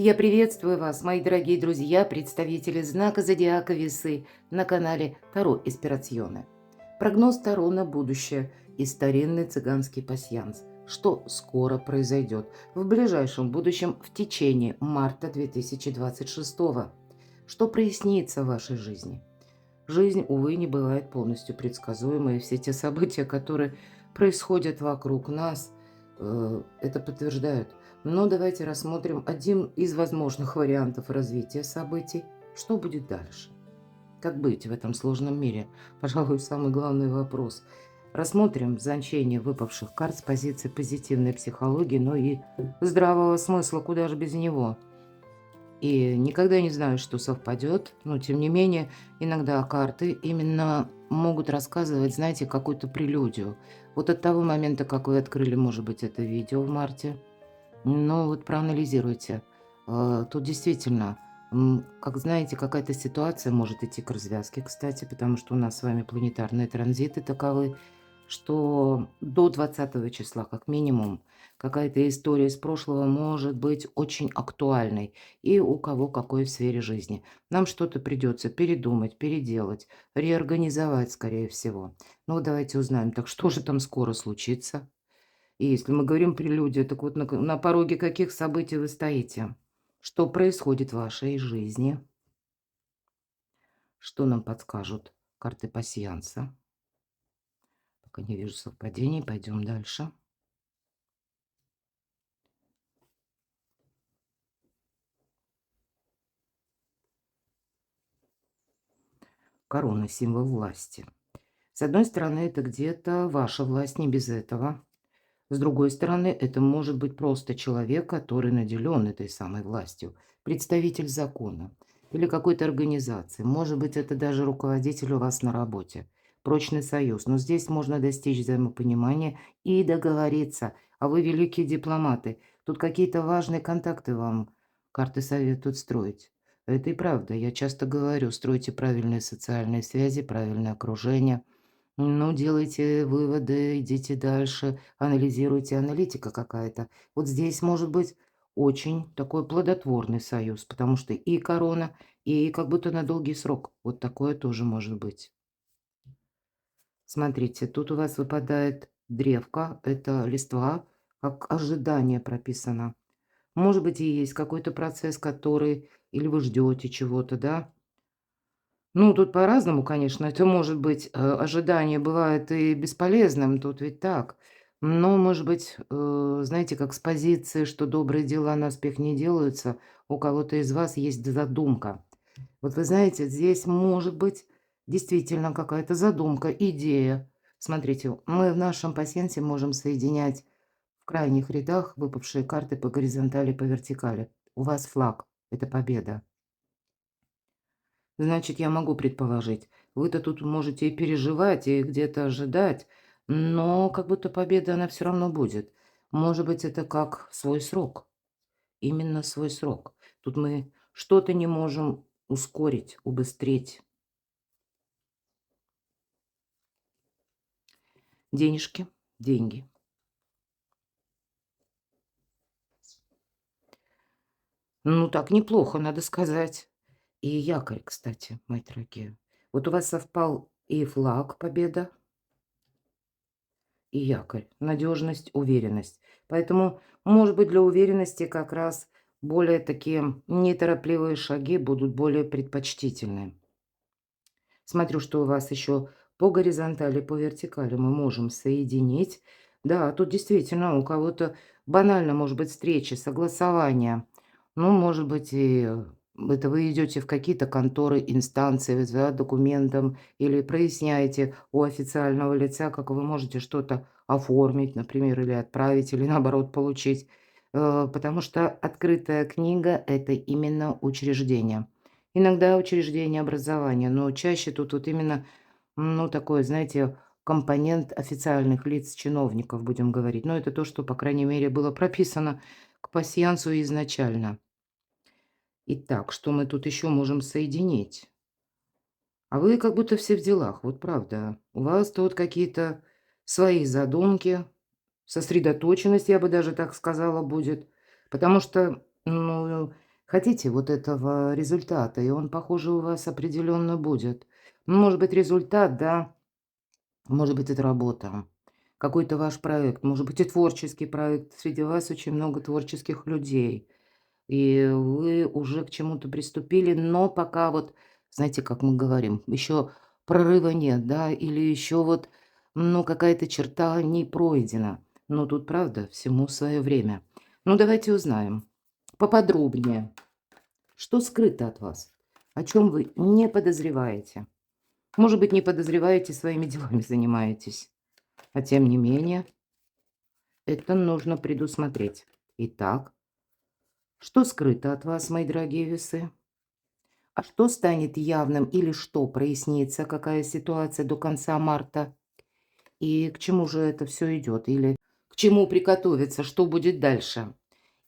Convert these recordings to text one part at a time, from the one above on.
Я приветствую вас, мои дорогие друзья, представители знака зодиака Весы на канале Таро Инспирационе. Прогноз Таро на будущее и старинный цыганский пасьянс. Что скоро произойдет в ближайшем будущем в течение марта 2026. Что прояснится в вашей жизни? Жизнь, увы, не бывает полностью предсказуемой, и все те события, которые происходят вокруг нас, это подтверждают. Но давайте рассмотрим один из возможных вариантов развития событий. Что будет дальше? Как быть в этом сложном мире? Пожалуй, самый главный вопрос. Рассмотрим значение выпавших карт с позиции позитивной психологии, но и здравого смысла, куда же без него. И никогда не знаю, что совпадет, но тем не менее, иногда карты именно могут рассказывать, знаете, какую-то прелюдию. Вот от того момента, как вы открыли, может быть, это видео в марте, ну вот проанализируйте. Тут действительно, как знаете, какая-то ситуация может идти к развязке, кстати, потому что у нас с вами планетарные транзиты таковы, что до 20 числа, как минимум, какая-то история из прошлого может быть очень актуальной. И у кого какой в сфере жизни. Нам что-то придется передумать, переделать, реорганизовать, скорее всего. Ну вот давайте узнаем, так что же там скоро случится? И если мы говорим прелюдия, так вот на пороге каких событий вы стоите? Что происходит в вашей жизни? Что нам подскажут карты пасьянса? Пока не вижу совпадений, пойдем дальше. Корона – символ власти. С одной стороны, это где-то ваша власть, не без этого. С другой стороны, это может быть просто человек, который наделен этой самой властью, представитель закона или какой-то организации. Может быть, это даже руководитель у вас на работе, прочный союз. Но здесь можно достичь взаимопонимания и договориться. А вы великие дипломаты. Тут какие-то важные контакты вам карты советуют строить. Это и правда. Я часто говорю, стройте правильные социальные связи, правильное окружение – ну, делайте выводы, идите дальше, анализируйте, аналитика какая-то. Вот здесь может быть очень такой плодотворный союз, потому что и корона, и как будто на долгий срок. Вот такое тоже может быть. Смотрите, тут у вас выпадает древко, это листва, как ожидание прописано. Может быть, и есть какой-то процесс, который, или вы ждете чего-то, да? Ну, тут по-разному, конечно. Это может быть, ожидание бывает и бесполезным, тут ведь так. Но, может быть, знаете, как с позиции, что добрые дела на успех не делаются, у кого-то из вас есть задумка. Вот вы знаете, здесь может быть действительно какая-то задумка, идея. Смотрите, мы в нашем пасьянсе можем соединять в крайних рядах выпавшие карты по горизонтали, по вертикали. У вас флаг – это победа. Значит, я могу предположить, вы-то тут можете и переживать, и где-то ожидать, но как будто победа, она все равно будет. Может быть, это как свой срок, именно свой срок. Тут мы что-то не можем ускорить, убыстрить. Денежки, деньги. Ну, так неплохо, надо сказать. И якорь, кстати, мои дорогие. Вот у вас совпал и флаг победа, и якорь, надежность, уверенность. Поэтому, может быть, для уверенности как раз более такие неторопливые шаги будут более предпочтительны. Смотрю, что у вас еще по горизонтали, по вертикали мы можем соединить. Да, тут действительно у кого-то банально может быть встреча, согласование. Ну, может быть, и это вы идете в какие-то конторы, инстанции за документом или проясняете у официального лица, как вы можете что-то оформить, например, или отправить, или наоборот получить. Потому что открытая книга – это именно учреждение. Иногда учреждение образования, но чаще тут вот именно, ну, такой, знаете, компонент официальных лиц, чиновников, будем говорить. Но это то, что, по крайней мере, было прописано к пасьянсу изначально. Итак, что мы тут еще можем соединить? А вы как будто все в делах, вот правда. У вас тут какие-то свои задумки, сосредоточенность, я бы даже так сказала, будет. Потому что, ну, Хотите вот этого результата, и он, похоже, у вас определенно будет. Может быть, результат, да, может быть, это работа, какой-то ваш проект, может быть, и творческий проект. Среди вас очень много творческих людей, и вы уже к чему-то приступили, но пока вот, знаете, как мы говорим, еще прорыва нет, да, или еще вот, ну, какая-то черта не пройдена. Но тут, правда, всему свое время. Ну, давайте узнаем поподробнее, что скрыто от вас, о чем вы не подозреваете. Может быть, не подозреваете, своими делами занимаетесь. А тем не менее, это нужно предусмотреть. Итак, что скрыто от вас, мои дорогие весы? А что станет явным или что прояснится, какая ситуация до конца марта? И к чему же это все идет? Или к чему приготовиться, что будет дальше?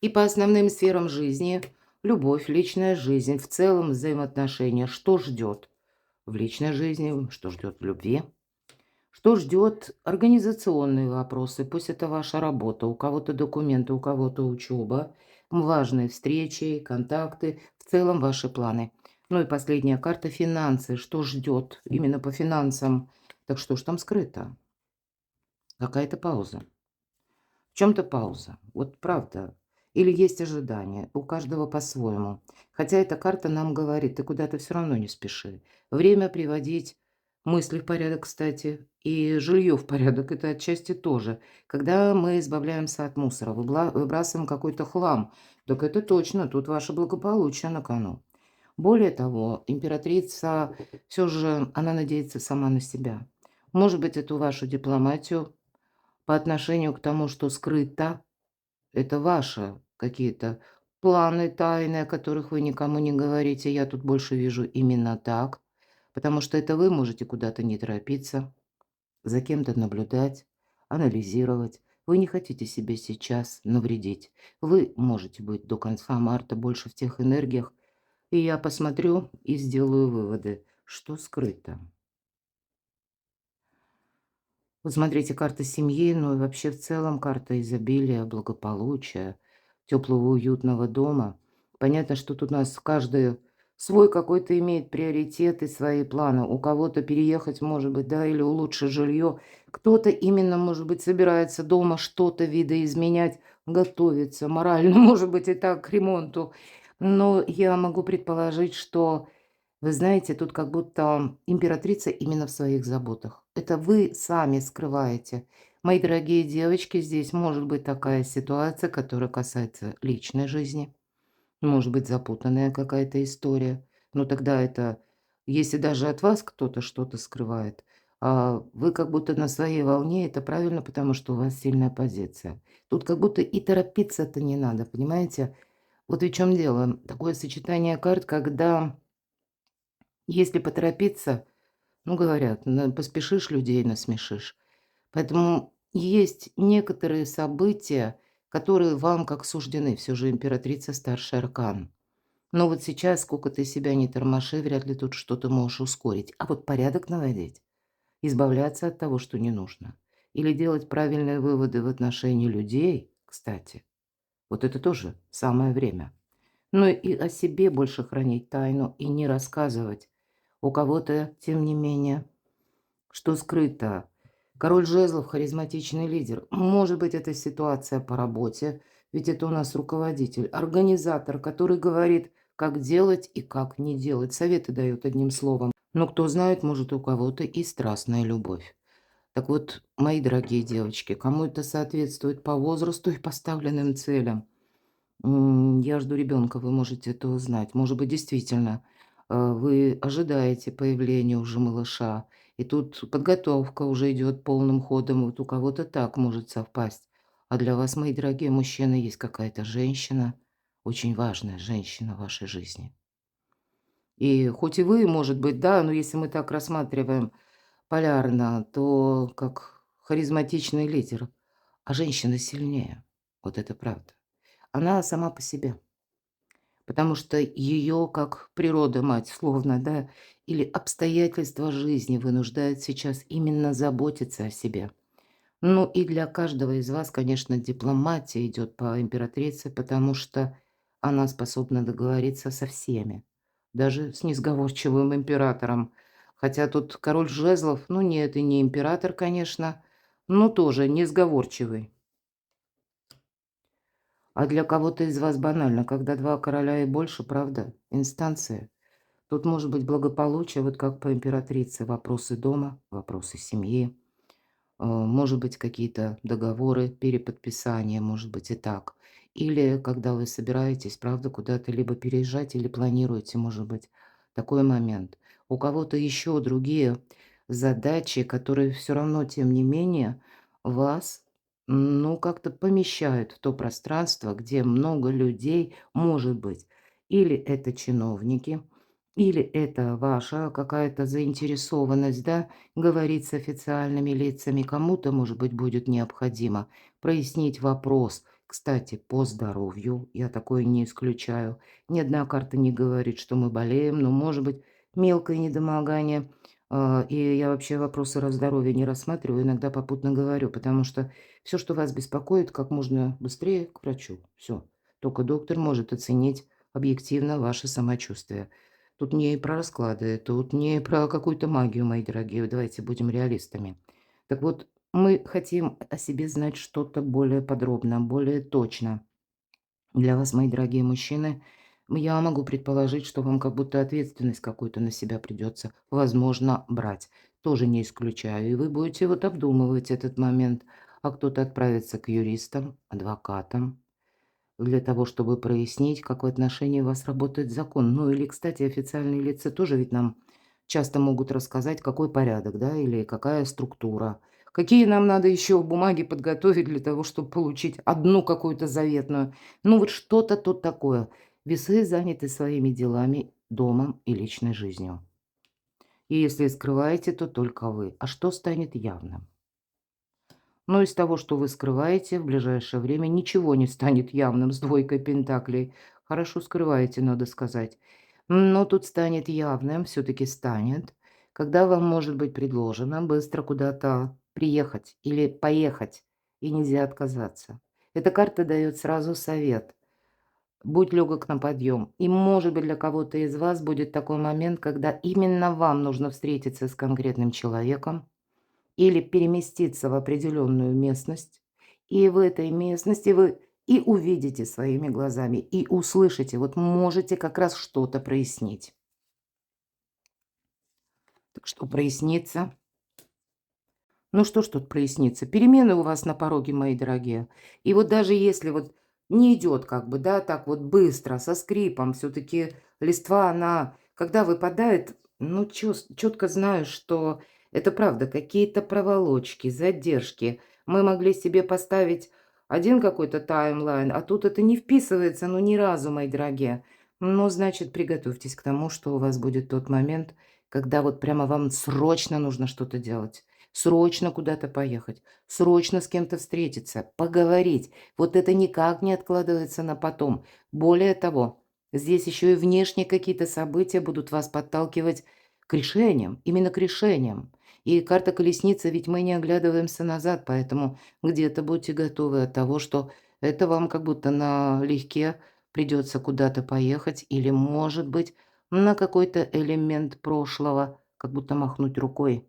И по основным сферам жизни, любовь, личная жизнь, в целом взаимоотношения, что ждет в личной жизни, что ждет в любви? Что ждет организационные вопросы? Пусть это ваша работа, у кого-то документы, у кого-то учеба, важные встречи, контакты, в целом ваши планы. Ну и последняя карта финансы. Что ждет именно по финансам? Так что ж там скрыто? Какая-то пауза. В чем-то пауза. Вот правда. Или есть ожидание. У каждого по-своему. Хотя эта карта нам говорит, ты куда-то все равно не спеши. Время приводить мысли в порядок, кстати, и жилье в порядок. Это отчасти тоже. Когда мы избавляемся от мусора, выбрасываем какой-то хлам, так это точно, тут ваше благополучие на кону. Более того, императрица все же, она надеется сама на себя. Может быть, эту вашу дипломатию по отношению к тому, что скрыто, это ваши какие-то планы тайные, о которых вы никому не говорите. Я тут больше вижу именно так, потому что это вы можете куда-то не торопиться, за кем-то наблюдать, анализировать. Вы не хотите себе сейчас навредить. Вы можете быть до конца марта больше в тех энергиях, и я посмотрю и сделаю выводы, что скрыто. Вот смотрите, карта семьи, ну и вообще в целом карта изобилия, благополучия, теплого, уютного дома. Понятно, что тут у нас каждый свой какой-то имеет приоритет и свои планы. У кого-то переехать, может быть, да, или улучшить жилье. Кто-то именно, может быть, собирается дома что-то видоизменять, готовится морально, может быть, и так к ремонту. Но я могу предположить, что вы знаете, тут как будто императрица именно в своих заботах. Это вы сами скрываете. Мои дорогие девочки, здесь может быть такая ситуация, которая касается личной жизни. Может быть запутанная какая-то история. Но тогда это, если даже от вас кто-то что-то скрывает, а вы как будто на своей волне, это правильно, потому что у вас сильная позиция. Тут как будто и торопиться-то не надо, понимаете? Вот в чем дело. Такое сочетание карт, когда если поторопиться, ну, говорят, поспешишь, людей насмешишь. Поэтому есть некоторые события, которые вам как суждены. Все же императрица старший аркан. Но вот сейчас, сколько ты себя не тормоши, вряд ли тут что-то можешь ускорить. А вот порядок наводить, избавляться от того, что не нужно. Или делать правильные выводы в отношении людей, кстати. Вот это тоже самое время. Но и о себе больше хранить тайну и не рассказывать. У кого-то, тем не менее, что скрыто. Король жезлов– харизматичный лидер. Может быть, это ситуация по работе, ведь это у нас руководитель, организатор, который говорит, как делать и как не делать. Советы дает одним словом. Но кто знает, может, у кого-то и страстная любовь. Так вот, мои дорогие девочки, кому это соответствует по возрасту и поставленным целям? Я жду ребенка, вы можете это узнать. Может быть, действительно, вы ожидаете появления уже малыша, и тут подготовка уже идет полным ходом. Вот у кого-то так может совпасть. А для вас, мои дорогие мужчины, есть какая-то женщина, очень важная женщина в вашей жизни. И хоть и вы, может быть, да, но если мы так рассматриваем полярно, то как харизматичный лидер, а женщина сильнее. Вот это правда. Она сама по себе. Потому что ее, как природа мать, словно, да, или обстоятельства жизни вынуждают сейчас именно заботиться о себе. Ну и для каждого из вас, конечно, дипломатия идет по императрице, потому что она способна договориться со всеми, даже с несговорчивым императором. Хотя тут король жезлов, ну нет, и не император, конечно, но тоже несговорчивый. А для кого-то из вас банально, когда два короля и больше, правда, инстанция. Тут может быть благополучие, вот как по императрице, вопросы дома, вопросы семьи. Может быть, какие-то договоры, переподписания, может быть, и так. Или когда вы собираетесь, правда, куда-то либо переезжать, или планируете, может быть, такой момент. У кого-то еще другие задачи, которые все равно, тем не менее, вас, ну, как-то помещают в то пространство, где много людей, может быть. Или это чиновники, или это ваша какая-то заинтересованность, да, говорить с официальными лицами. Кому-то, может быть, будет необходимо прояснить вопрос, кстати, по здоровью. Я такое не исключаю. Ни одна карта не говорит, что мы болеем, но, может быть, мелкое недомогание. И я вообще вопросы здоровья не рассматриваю, иногда попутно говорю, потому что все, что вас беспокоит, как можно быстрее к врачу. Все. Только доктор может оценить объективно ваше самочувствие. Тут не про расклады, тут не про какую-то магию, мои дорогие. Давайте будем реалистами. Так вот, мы хотим о себе знать что-то более подробно, более точно. Для вас, мои дорогие мужчины, я могу предположить, что вам как будто ответственность какую-то на себя придется, возможно, брать. Тоже не исключаю. И вы будете вот обдумывать этот момент. А кто-то отправится к юристам, адвокатам, для того, чтобы прояснить, как в отношении вас работает закон. Ну или, кстати, официальные лица тоже ведь нам часто могут рассказать, какой порядок, да, или какая структура. Какие нам надо еще бумаги подготовить для того, чтобы получить одну какую-то заветную. Ну вот что-то тут такое. Весы заняты своими делами, домом и личной жизнью. И если скрываете, то только вы. А что станет явным? Но из того, что вы скрываете, в ближайшее время ничего не станет явным с двойкой пентаклей. Хорошо скрываете, надо сказать. Но тут станет явным, все-таки станет, когда вам может быть предложено быстро куда-то приехать или поехать, и нельзя отказаться. Эта карта дает сразу совет. Будь легок на подъем. И, может быть, для кого-то из вас будет такой момент, когда именно вам нужно встретиться с конкретным человеком, или переместиться в определенную местность, и в этой местности вы и увидите своими глазами, и услышите, вот можете как раз что-то прояснить. Так что прояснится? Ну что ж тут прояснится? Перемены у вас на пороге, мои дорогие. И вот даже если вот не идет как бы, да, так вот быстро, со скрипом, все-таки листва, она, когда выпадает, ну, четко знаю, что это правда, какие-то проволочки, задержки. Мы могли себе поставить один какой-то таймлайн, а тут это не вписывается, ну, ни разу, мои дорогие. Ну, значит, приготовьтесь к тому, что у вас будет тот момент, когда вот прямо вам срочно нужно что-то делать. Срочно куда-то поехать, срочно с кем-то встретиться, поговорить. Вот это никак не откладывается на потом. Более того, здесь еще и внешние какие-то события будут вас подталкивать к решениям, именно к решениям. И карта колесницы, ведь мы не оглядываемся назад, поэтому где-то будьте готовы от того, что это вам как будто налегке придется куда-то поехать или, может быть, на какой-то элемент прошлого, как будто махнуть рукой.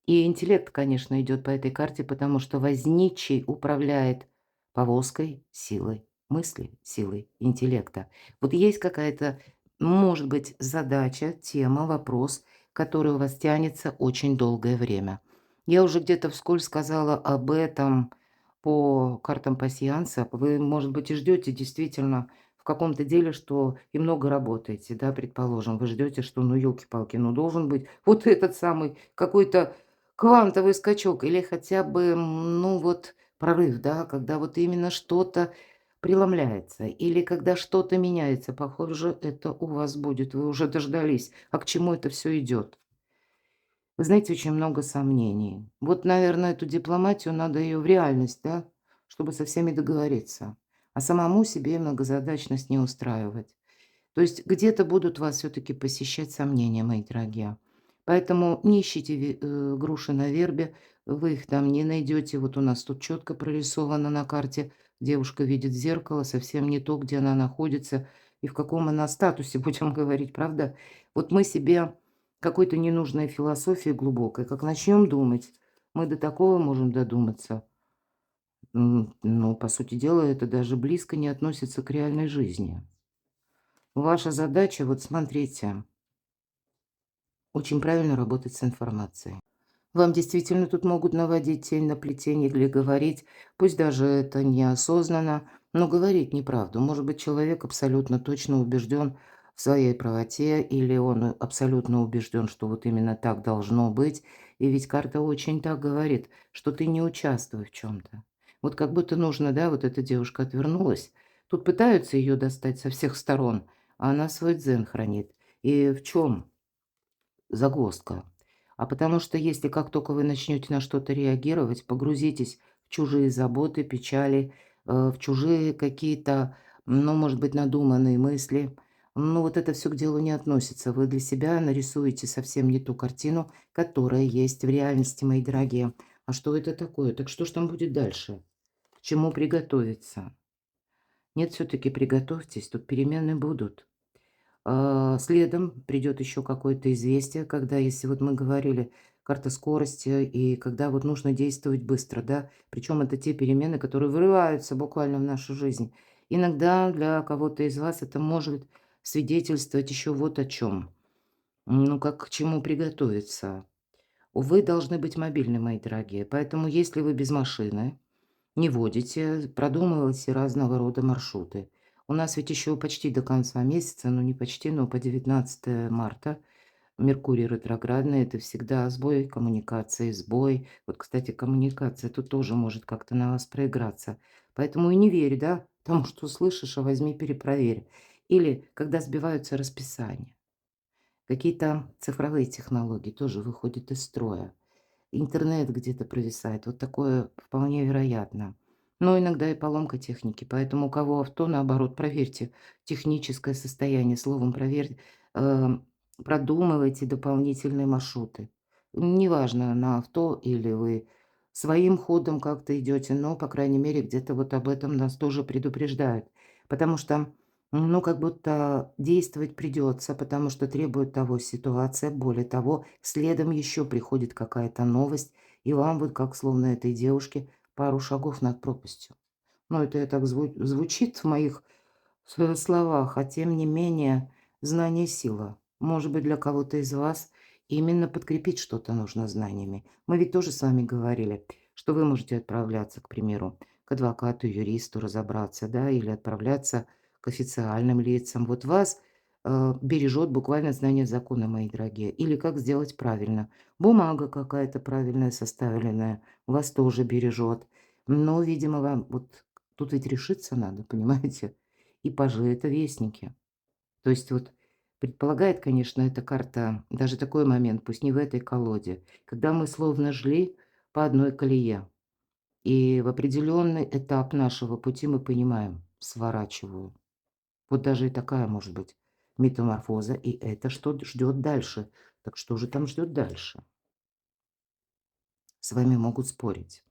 И интеллект, конечно, идет по этой карте, потому что возничий управляет повозкой силой мысли, силой интеллекта. Вот есть какая-то, может быть, задача, тема, вопрос, который у вас тянется очень долгое время. Я уже где-то вскользь сказала об этом по картам пасьянса. Вы, может быть, и ждете действительно в каком-то деле, что и много работаете, да, предположим. Вы ждете, что, ну, елки-палки, ну, должен быть вот этот самый какой-то квантовый скачок или хотя бы, ну вот, прорыв, да, когда вот именно что-то преломляется или когда что-то меняется. Похоже, это у вас будет. Вы уже дождались. А к чему это все идет? Вы знаете, очень много сомнений. Вот, наверное, эту дипломатию надо ее в реальность, да, чтобы со всеми договориться. А самому себе многозадачность не устраивать. То есть где-то будут вас все-таки посещать сомнения, мои дорогие. Поэтому не ищите груши на вербе, вы их там не найдете. Вот у нас тут четко прорисовано на карте девушка видит в зеркало совсем не то, где она находится и в каком она статусе, будем говорить, правда? Вот мы себе какой-то ненужной философии глубокой, как начнем думать, мы до такого можем додуматься. Ну, по сути дела, это даже близко не относится к реальной жизни. Ваша задача, вот смотрите, очень правильно работать с информацией. Вам действительно тут могут наводить тень на плетень или говорить, пусть даже это неосознанно, но говорить неправду. Может быть, человек абсолютно точно убежден в своей правоте, или он абсолютно убежден, что вот именно так должно быть. И ведь карта очень так говорит, что ты не участвуй в чем-то. Вот как будто нужно, да, вот эта девушка отвернулась. Тут пытаются ее достать со всех сторон, а она свой дзен хранит. И в чем загвоздка? А потому что если как только вы начнете на что-то реагировать, погрузитесь в чужие заботы, печали, в чужие какие-то, ну, может быть, надуманные мысли, ну, вот это все к делу не относится. Вы для себя нарисуете совсем не ту картину, которая есть в реальности, мои дорогие. А что это такое? Так что ж там будет дальше? К чему приготовиться? Нет, все-таки приготовьтесь, тут перемены будут. Следом придет еще какое-то известие, когда, если вот мы говорили, карта скорости, и когда вот нужно действовать быстро, да, причем это те перемены, которые вырываются буквально в нашу жизнь. Иногда для кого-то из вас это может свидетельствовать еще вот о чем. Ну, как к чему приготовиться. Вы должны быть мобильны, мои дорогие, поэтому если вы без машины, не водите, продумываете разного рода маршруты. У нас ведь еще почти до конца месяца, ну не почти, но по 19 марта Меркурий ретроградный – это всегда сбой коммуникации, сбой. Вот, кстати, коммуникация тут тоже может как-то на вас проиграться. Поэтому и не верь, да, тому, что слышишь, а возьми перепроверь. Или когда сбиваются расписания. Какие-то цифровые технологии тоже выходят из строя. Интернет где-то провисает. Вот такое вполне вероятно. Но иногда и поломка техники. Поэтому у кого авто, наоборот, проверьте техническое состояние. Словом, э, продумывайте дополнительные маршруты. Неважно, на авто или вы своим ходом как-то идете, но, по крайней мере, где-то вот об этом нас тоже предупреждают. Потому что, ну, как будто действовать придется, потому что требует того ситуация. Более того, следом еще приходит какая-то новость, и вам вот как словно этой девушке пару шагов над пропастью. Ну, это так звучит в моих словах, а тем не менее знание – сила. Может быть, для кого-то из вас именно подкрепить что-то нужно знаниями. Мы ведь тоже с вами говорили, что вы можете отправляться, к примеру, к адвокату, юристу разобраться, да, или отправляться к официальным лицам. Вот вас бережет буквально знание закона, мои дорогие. Или как сделать правильно. Бумага какая-то правильная, составленная, вас тоже бережет. Но, видимо, вам вот тут ведь решиться надо, понимаете? И пажи – это вестники. То есть вот предполагает, конечно, эта карта даже такой момент, пусть не в этой колоде, когда мы словно шли по одной колее, и в определенный этап нашего пути мы понимаем: сворачиваю. Вот даже и такая может быть метаморфоза, и это что ждет дальше. Так что же там ждет дальше? С вами могут спорить.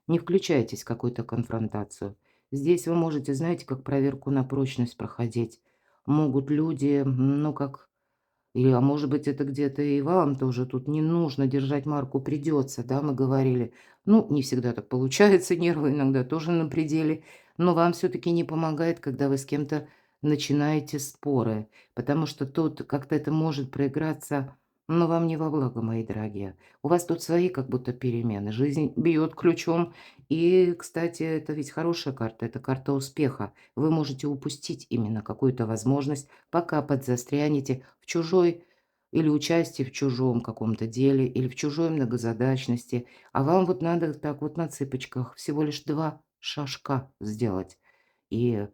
Не включайтесь в какую-то конфронтацию. Здесь вы можете, знаете, как проверку на прочность проходить. Могут люди, ну, как а может быть, это где-то и вам тоже тут не нужно держать марку, придется, да, мы говорили. Ну, не всегда так получается, нервы иногда тоже на пределе, но вам все-таки не помогает, когда вы с кем-то начинаете споры, потому что тут как-то это может проиграться, но вам не во благо, мои дорогие. У вас тут свои как будто перемены, жизнь бьет ключом, и, кстати, это ведь хорошая карта, это карта успеха. Вы можете упустить именно какую-то возможность, пока подзастрянете в чужой или участии в чужом каком-то деле, или в чужой многозадачности, а вам вот надо так вот на цыпочках всего лишь 2 шажка сделать. И,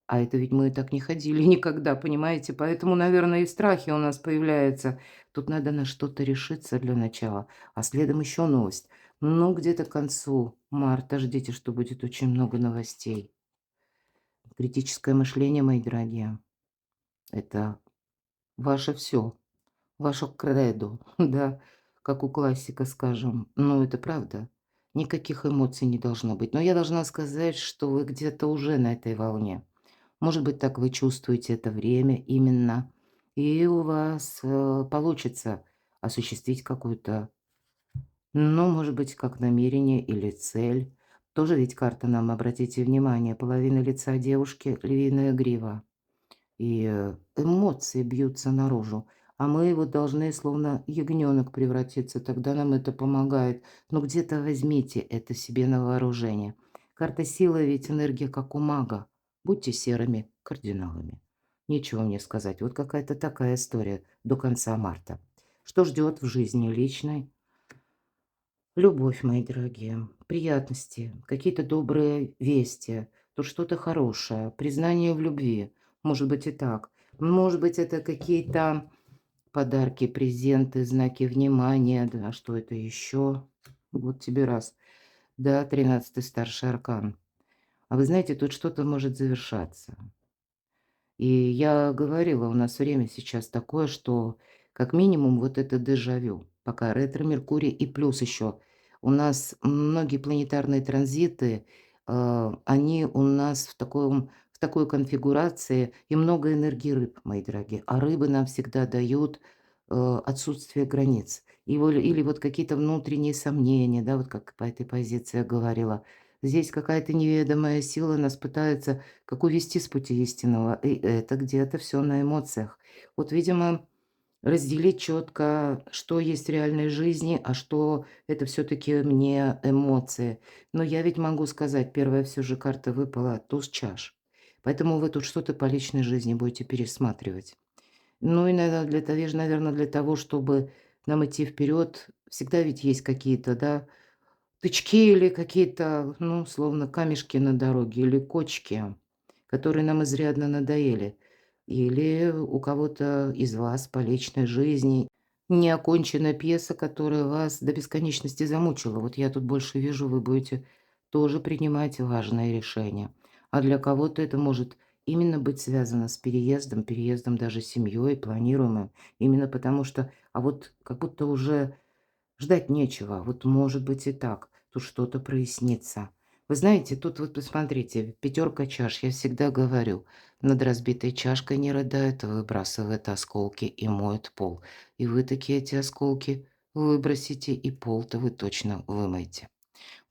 а это ведь мы так не ходили никогда, понимаете? Поэтому, наверное, и страхи у нас появляются. Тут надо на что-то решиться для начала, а следом еще новость. Ну, где-то к концу марта ждите, что будет очень много новостей. Критическое мышление, мои дорогие, это ваше все, ваше кредо, да, как у классика, скажем. Но это правда. никаких эмоций не должно быть. Но я должна сказать, что вы где-то уже на этой волне. Может быть, так вы чувствуете это время именно, и у вас, получится осуществить какую-то, ну, может быть, как намерение или цель. Тоже ведь карта нам, обратите внимание, половина лица девушки — львиная грива. И, эмоции бьются наружу, а мы вот должны словно ягнёнок превратиться, тогда нам это помогает. Но где-то возьмите это себе на вооружение. Карта силы, ведь энергия как у мага. Будьте серыми кардиналами. Нечего мне сказать. Вот какая-то такая история до конца марта. Что ждет в жизни личной? Любовь, мои дорогие, приятности, какие-то добрые вести, тут что-то хорошее, признание в любви. Может быть и так. Может быть, это какие-то подарки, презенты, знаки внимания. Да, что это еще? Вот тебе раз. Да, 13-й старший аркан. А вы знаете, тут что-то может завершаться. И я говорила, у нас время сейчас такое, что как минимум вот это дежавю. Пока ретро-Меркурий и плюс еще у нас многие планетарные транзиты, они у нас в такой конфигурации и много энергии рыб, мои дорогие. А рыбы нам всегда дают отсутствие границ. Или вот какие-то внутренние сомнения, да, вот как по этой позиции я говорила. Здесь какая-то неведомая сила нас пытается как увести с пути истинного, и это где-то все на эмоциях. Вот, видимо, разделить четко, что есть в реальной жизни, а что это все таки мне эмоции. Но я ведь могу сказать, первая все же карта выпала — туз чаш. Поэтому вы тут что-то по личной жизни будете пересматривать. Ну и, наверно, для того, чтобы нам идти вперед, всегда ведь есть какие-то, да, тычки или какие-то, ну, словно камешки на дороге или кочки, которые нам изрядно надоели. Или у кого-то из вас по личной жизни неоконченная пьеса, которая вас до бесконечности замучила. Вот я тут больше вижу, вы будете тоже принимать важные решения. А для кого-то это может именно быть связано с переездом даже с семьей планируемым. Именно потому что, а вот как будто уже ждать нечего. Вот может быть и так. Тут что-то прояснится. Вы знаете, тут вот посмотрите, пятерка чаш. Я всегда говорю, над разбитой чашкой не рыдают, а выбрасывают осколки и моют пол. И вы такие эти осколки выбросите, и пол-то вы точно вымоете.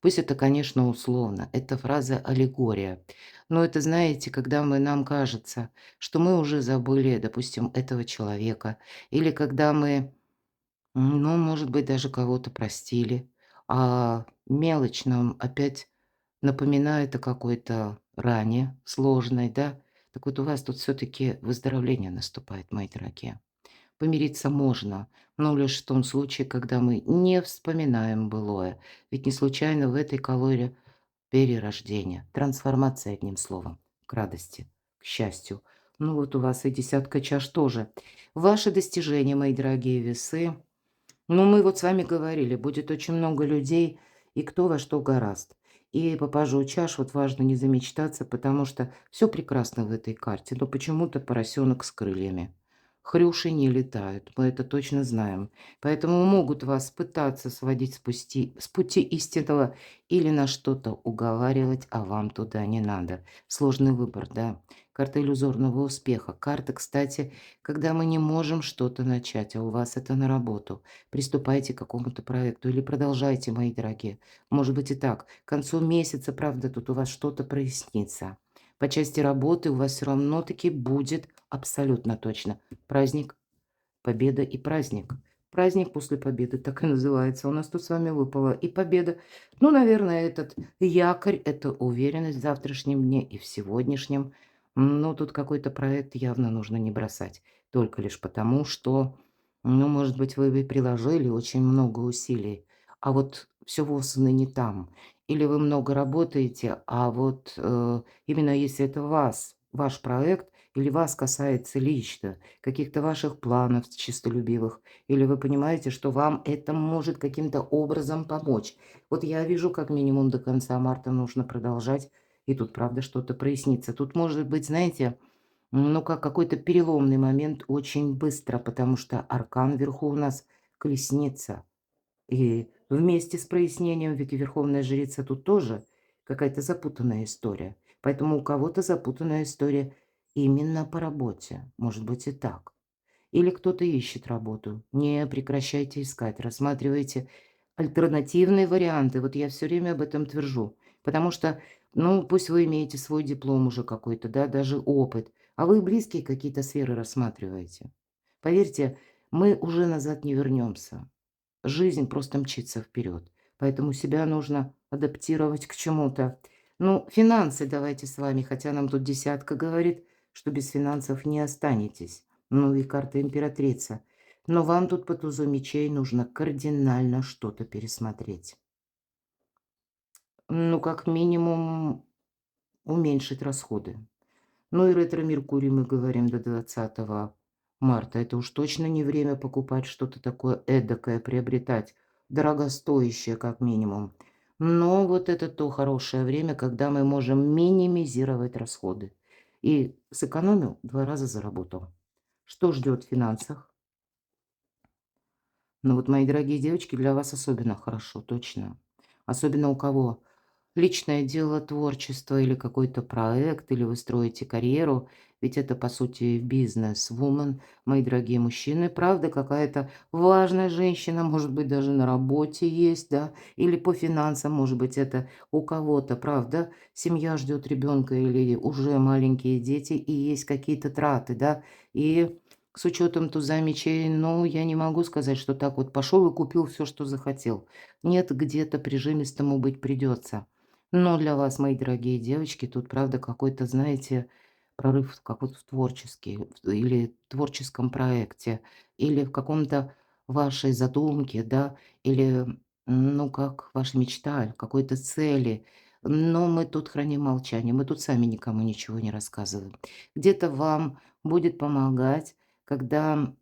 Пусть это, конечно, условно. Это фраза аллегория. Но это, знаете, когда нам кажется, что мы уже забыли, допустим, этого человека, или когда мы, ну, может быть, даже кого-то простили, а мелочь нам опять напоминает о какой-то ране сложной, да. Так вот у вас тут все таки выздоровление наступает, мои дорогие. Помириться можно, но лишь в том случае, когда мы не вспоминаем былое. Ведь не случайно в этой колоре перерождение, трансформация, одним словом, к радости, к счастью. Ну вот у вас и десятка чаш тоже. Ваши достижения, мои дорогие весы. Ну, мы вот с вами говорили, будет очень много людей, и кто во что гораст. И по пажу чаш вот важно не замечтаться, потому что все прекрасно в этой карте, но почему-то поросенок с крыльями. Хрюши не летают, мы это точно знаем. Поэтому могут вас пытаться сводить с пути истинного или на что-то уговаривать, а вам туда не надо. Сложный выбор, да. Карта иллюзорного успеха. Карта, кстати, когда мы не можем что-то начать, а у вас это на работу. Приступайте к какому-то проекту или продолжайте, мои дорогие. Может быть и так. К концу месяца, правда, тут у вас что-то прояснится. По части работы у вас все равно таки будет абсолютно точно праздник, победа и праздник. Праздник после победы, так и называется. У нас тут с вами выпала и победа. Ну, наверное, этот якорь — это уверенность в завтрашнем дне и в сегодняшнем. Но тут какой-то проект явно нужно не бросать. Только лишь потому, что, ну, может быть, вы приложили очень много усилий, а вот все воссоздано не там. Или вы много работаете, а вот именно если это ваш проект или вас касается лично, каких-то ваших планов чистолюбивых, или вы понимаете, что вам это может каким-то образом помочь. Вот я вижу, как минимум до конца марта нужно продолжать, и тут, правда, что-то прояснится. Тут может быть, знаете, ну, как какой-то переломный момент очень быстро, потому что аркан вверху у нас колесница. И Вместе с прояснением, ведь и Верховная Жрица тут тоже какая-то запутанная история. Поэтому у кого-то запутанная история именно по работе. Может быть и так. Или кто-то ищет работу. Не прекращайте искать, рассматривайте альтернативные варианты. Вот я все время об этом твержу. Потому что, ну, пусть вы имеете свой диплом уже какой-то, да, даже опыт, а вы близкие какие-то сферы рассматриваете. Поверьте, мы уже назад не вернемся. Жизнь просто мчится вперед. Поэтому себя нужно адаптировать к чему-то. Ну, финансы давайте с вами, хотя нам тут десятка говорит, что без финансов не останетесь. Ну и карта императрица. Но вам тут по тузу мечей нужно кардинально что-то пересмотреть. Ну, как минимум, уменьшить расходы. Ну и ретро-меркурий мы говорим до 20 марта. Это уж точно не время покупать что-то такое эдакое, приобретать, дорогостоящее как минимум. Но вот это то хорошее время, когда мы можем минимизировать расходы. И сэкономил, 2 раза заработал. Что ждет в финансах? Ну вот, мои дорогие девочки, для вас особенно хорошо, точно. Особенно у кого личное дело, творчество или какой-то проект, или вы строите карьеру, ведь это, по сути, бизнес-вумен, мои дорогие мужчины. Правда, какая-то важная женщина, может быть, даже на работе есть, да, или по финансам, может быть, это у кого-то, правда, семья ждет ребенка или уже маленькие дети, и есть какие-то траты, да, и с учетом туза мечей, ну, я не могу сказать, что так вот пошел и купил все, что захотел. Нет, где-то прижимистому быть придется. Но для вас, мои дорогие девочки, тут, правда, какой-то, знаете, прорыв какой-то в творческий или творческом проекте, или в каком-то вашей задумке, да, или, ну, как ваша мечта, какой-то цели. Но мы тут храним молчание, мы тут сами никому ничего не рассказываем. Где-то вам будет помогать, когда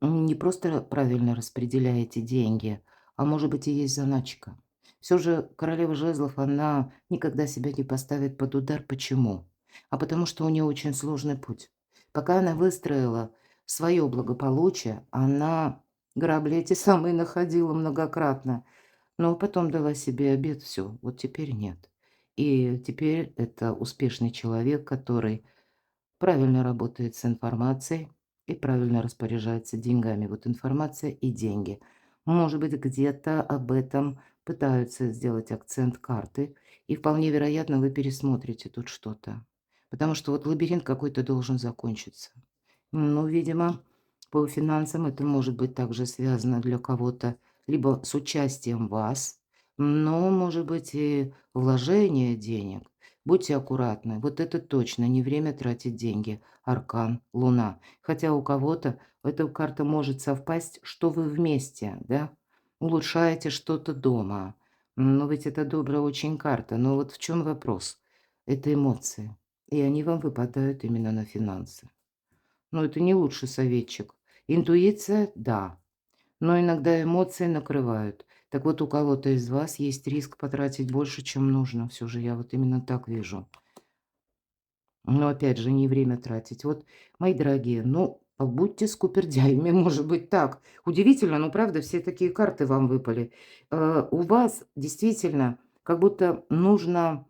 не просто правильно распределяете деньги, а может быть и есть заначка. Все же королева жезлов, она никогда себя не поставит под удар. Почему? А потому что у нее очень сложный путь. Пока она выстроила свое благополучие, она грабли эти самые находила многократно, но потом дала себе обет, все, вот теперь нет. И теперь это успешный человек, который правильно работает с информацией и правильно распоряжается деньгами. Вот информация и деньги. Может быть, где-то об этом пытаются сделать акцент карты, и вполне вероятно, вы пересмотрите тут что-то. Потому что вот лабиринт какой-то должен закончиться. Ну, видимо, по финансам это может быть также связано для кого-то либо с участием вас, но, может быть, и вложение денег. Будьте аккуратны. Вот это точно не время тратить деньги. Аркан, Луна. Хотя у кого-то эта карта может совпасть, что вы вместе, да, улучшаете что-то дома. Но ведь это добрая очень карта. Но вот в чем вопрос? Это эмоции. И они вам выпадают именно на финансы. Но это не лучший советчик. Интуиция – да, но иногда эмоции накрывают. Так вот, у кого-то из вас есть риск потратить больше, чем нужно. Все же я вот именно так вижу. Но опять же, не время тратить. Вот, мои дорогие, ну, побудьте скупердяями, может быть, так. Удивительно, но правда, все такие карты вам выпали. У вас действительно как будто нужно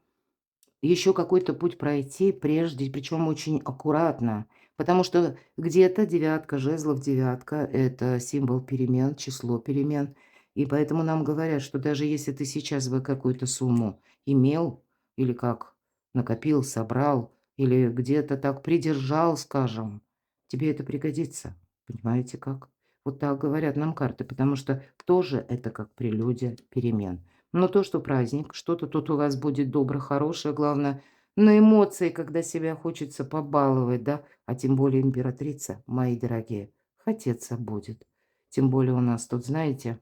еще какой-то путь пройти прежде, причем очень аккуратно, потому что где-то девятка жезлов, девятка – это символ перемен, число перемен. И поэтому нам говорят, что даже если ты сейчас бы какую-то сумму имел, или как накопил, собрал, или где-то так придержал, скажем, тебе это пригодится. Понимаете как? Вот так говорят нам карты, потому что тоже это как прелюдия перемен. Но то, что праздник, что-то тут у вас будет добро, хорошее, главное, на эмоции, когда себя хочется побаловать, да, а тем более императрица, мои дорогие, хотеться будет. Тем более у нас тут, знаете,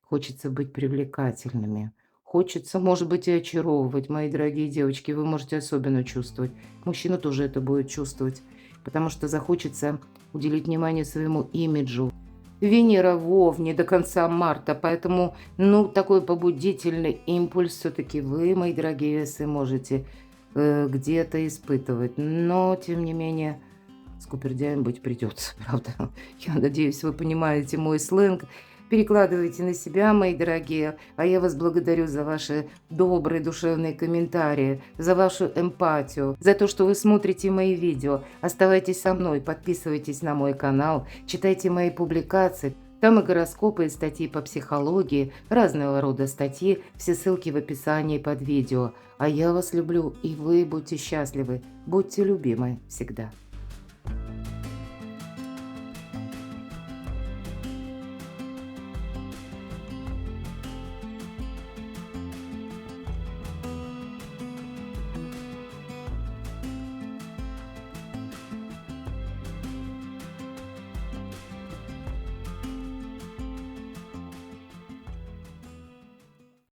хочется быть привлекательными. Хочется, может быть, и очаровывать, мои дорогие девочки, вы можете особенно чувствовать. Мужчина тоже это будет чувствовать, потому что захочется уделить внимание своему имиджу. Венера в Овне до конца марта, поэтому, ну, такой побудительный импульс все-таки вы, мои дорогие весы, можете где-то испытывать. Но, тем не менее, скупердяем быть придется, правда. Я надеюсь, вы понимаете мой сленг. Перекладывайте на себя, мои дорогие, а я вас благодарю за ваши добрые душевные комментарии, за вашу эмпатию, за то, что вы смотрите мои видео. Оставайтесь со мной, подписывайтесь на мой канал, читайте мои публикации. Там и гороскопы, и статьи по психологии, разного рода статьи, все ссылки в описании под видео. А я вас люблю, и вы будьте счастливы, будьте любимы всегда.